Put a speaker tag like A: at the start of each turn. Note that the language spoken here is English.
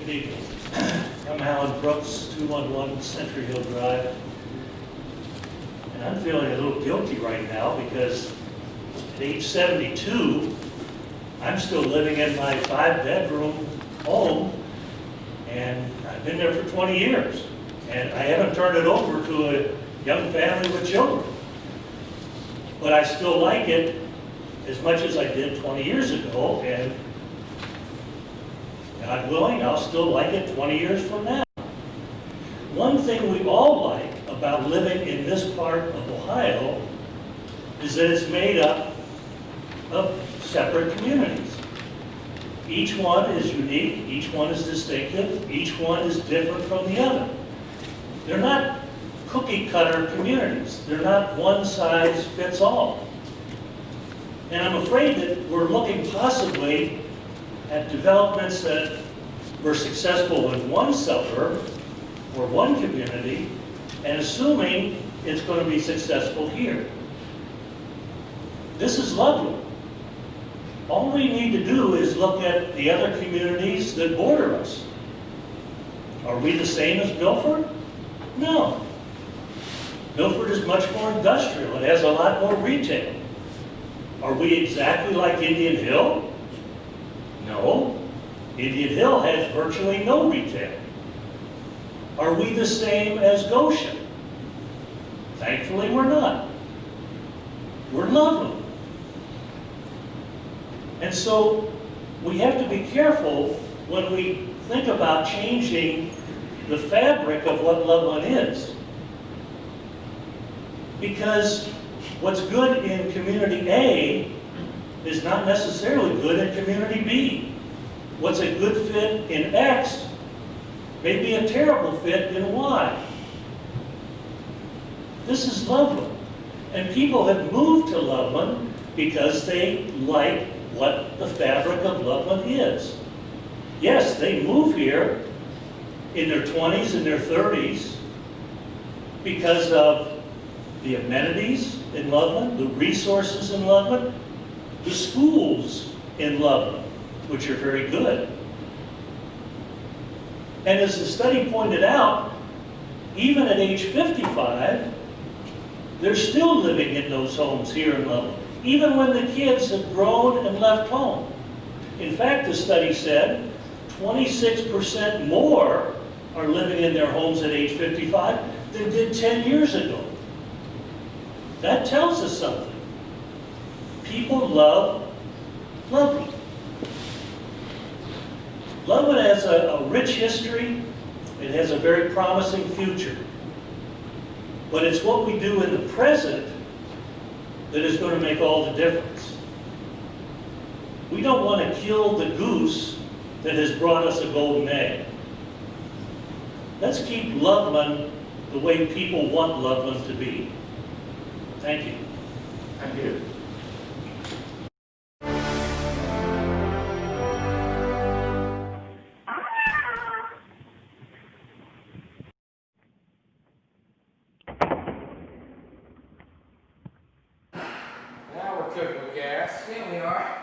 A: Good evening. I'm Alan Brooks, 211 Century Hill Drive. And I'm feeling a little guilty right now because at age 72, I'm still living in my 5-bedroom home, and I've been there for 20 years. And I haven't turned it over to a young family with children. But I still like it as much as I did 20 years ago, and God willing, I'll still like it 20 years from now. One thing we all like about living in this part of Ohio is that it's made up of separate communities. Each one is unique, each one is distinctive, each one is different from the other. They're not cookie-cutter communities. They're not one size fits all. And I'm afraid that we're looking possibly at developments that were successful in one suburb or one community and assuming it's going to be successful here. This is lovely. All we need to do is look at the other communities that border us. Are we the same as Milford? No. Milford is much more industrial. It has a lot more retail. Are we exactly like Indian Hill? No. Indian Hill has virtually no retail. Are we the same as Goshen? Thankfully, we're not. We're lovely. And so we have to be careful when we think about changing the fabric of what Loveland is. Because what's good in Community A is not necessarily good in Community B. What's a good fit in X may be a terrible fit in Y. This is Loveland. And people have moved to Loveland because they like what the fabric of Loveland is. Yes, they move here in their 20s and their 30s because of the amenities in Loveland, the resources in Loveland, the schools in Loveland, which are very good. And as the study pointed out, even at age 55, they're still living in those homes here in Loveland, even when the kids have grown and left home. In fact, the study said 26% more are living in their homes at age 55 than did 10 years ago. That tells us something. People love Loveland. Loveland has a rich history. It has a very promising future. But it's what we do in the present that is going to make all the difference. We don't want to kill the goose that has brought us a golden egg. Let's keep Loveland the way people want Loveland to be. Thank you.
B: Thank you. Now we're cooking with gas.
C: Here we are.